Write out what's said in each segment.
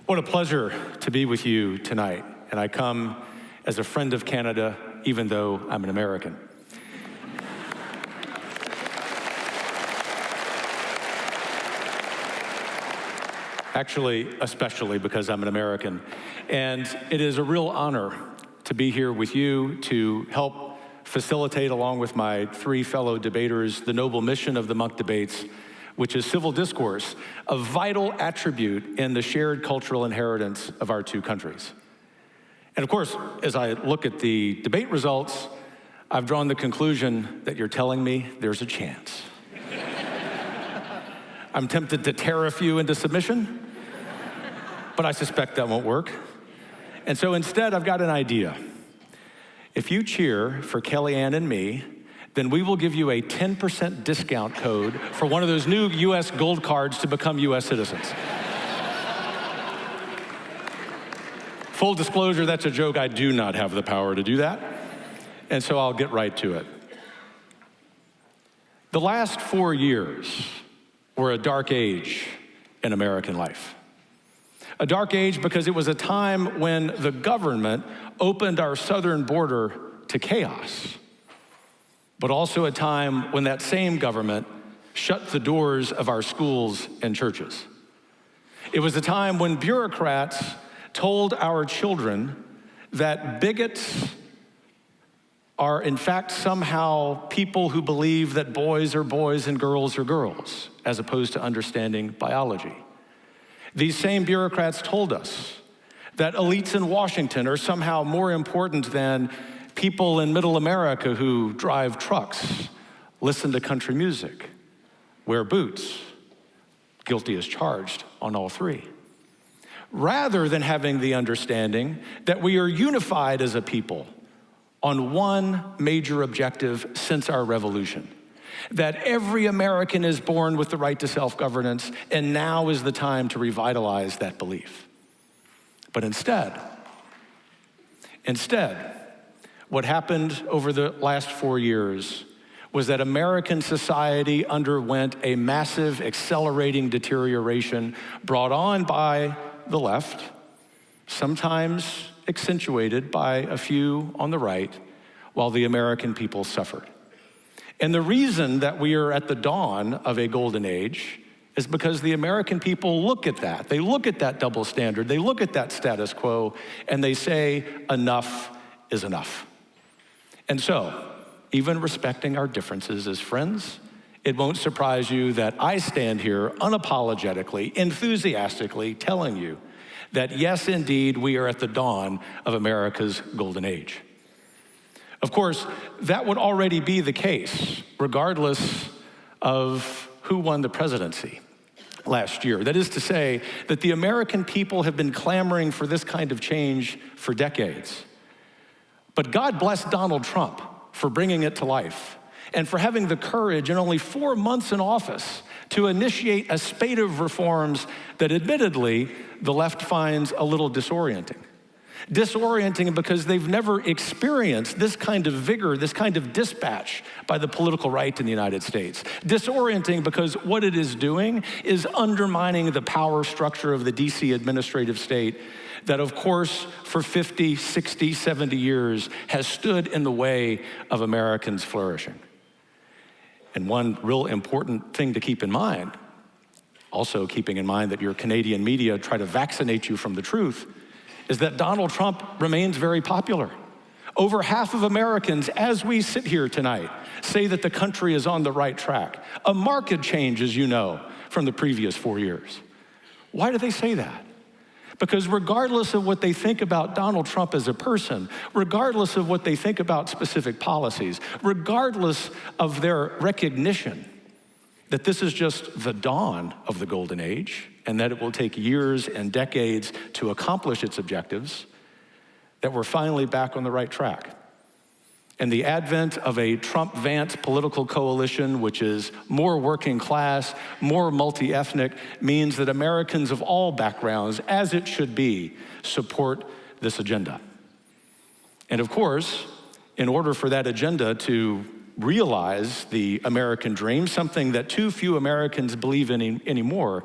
What a pleasure to be with you tonight. And I come as a friend of Canada, even though I'm an American. Actually, especially because I'm an American. And it is a real honor to be here with you to help facilitate, along with my three fellow debaters, the noble mission of the Munk Debates, which is civil discourse, a vital attribute in the shared cultural inheritance of our two countries. And of course, as I look at the debate results, I've drawn the conclusion that you're telling me there's a chance. I'm tempted to tariff you into submission, but I suspect that won't work. And so instead, I've got an idea. If you cheer for Kellyanne and me, then we will give you a 10% discount code for one of those new U.S. gold cards to become U.S. citizens. Full disclosure, that's a joke. I do not have the power to do that. And so I'll get right to it. The last 4 years were a dark age in American life. A dark age because it was a time when the government opened our southern border to chaos, but also a time when that same government shut the doors of our schools and churches. It was a time when bureaucrats told our children that bigots are in fact somehow people who believe that boys are boys and girls are girls, as opposed to understanding biology. These same bureaucrats told us that elites in Washington are somehow more important than people in middle America who drive trucks, listen to country music, wear boots, guilty as charged on all three. Rather than having the understanding that we are unified as a people on one major objective since our revolution, that every American is born with the right to self-governance, and now is the time to revitalize that belief. But instead, what happened over the last 4 years was that American society underwent a massive, accelerating deterioration brought on by the left, sometimes accentuated by a few on the right, while the American people suffered. And the reason that we are at the dawn of a golden age is because the American people look at that. They look at that double standard. They look at that status quo, and they say, enough is enough. And so, even respecting our differences as friends, it won't surprise you that I stand here unapologetically, enthusiastically telling you that yes, indeed, we are at the dawn of America's golden age. Of course, that would already be the case, regardless of who won the presidency last year. That is to say that the American people have been clamoring for this kind of change for decades. But God bless Donald Trump for bringing it to life and for having the courage in only 4 months in office to initiate a spate of reforms that admittedly the left finds a little disorienting. Disorienting because they've never experienced this kind of vigor, this kind of dispatch by the political right in the United States. Disorienting because what it is doing is undermining the power structure of the DC administrative state that, of course, for 50, 60, 70 years has stood in the way of Americans flourishing. And one real important thing to keep in mind, also keeping in mind that your Canadian media try to vaccinate you from the truth, is that Donald Trump remains very popular. Over half of Americans, as we sit here tonight, say that the country is on the right track. A marked change, as you know, from the previous 4 years. Why do they say that? Because regardless of what they think about Donald Trump as a person, regardless of what they think about specific policies, regardless of their recognition that this is just the dawn of the golden age and that it will take years and decades to accomplish its objectives, that we're finally back on the right track. And the advent of a Trump-Vance political coalition, which is more working class, more multi-ethnic, means that Americans of all backgrounds, as it should be, support this agenda. And of course, in order for that agenda to realize the American dream, something that too few Americans believe in anymore,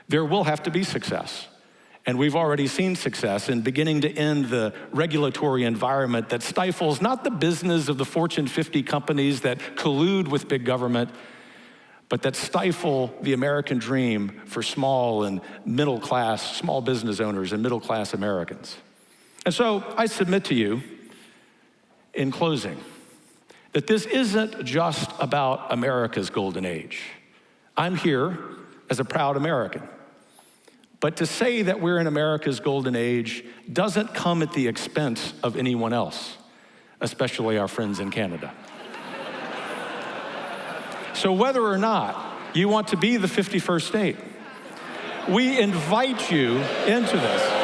there will have to be success. And we've already seen success in beginning to end the regulatory environment that stifles not the business of the Fortune 50 companies that collude with big government, but that stifle the American dream for small and middle class, small business owners and middle class Americans. And so I submit to you in closing that this isn't just about America's golden age. I'm here as a proud American. But to say that we're in America's golden age doesn't come at the expense of anyone else, especially our friends in Canada. So whether or not you want to be the 51st state, we invite you into this.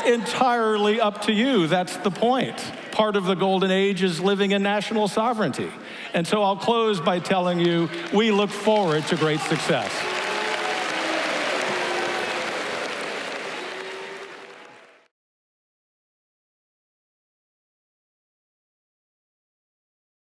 Entirely up to you. That's the point. Part of the golden age is living in national sovereignty. And so I'll close by telling you we look forward to great success.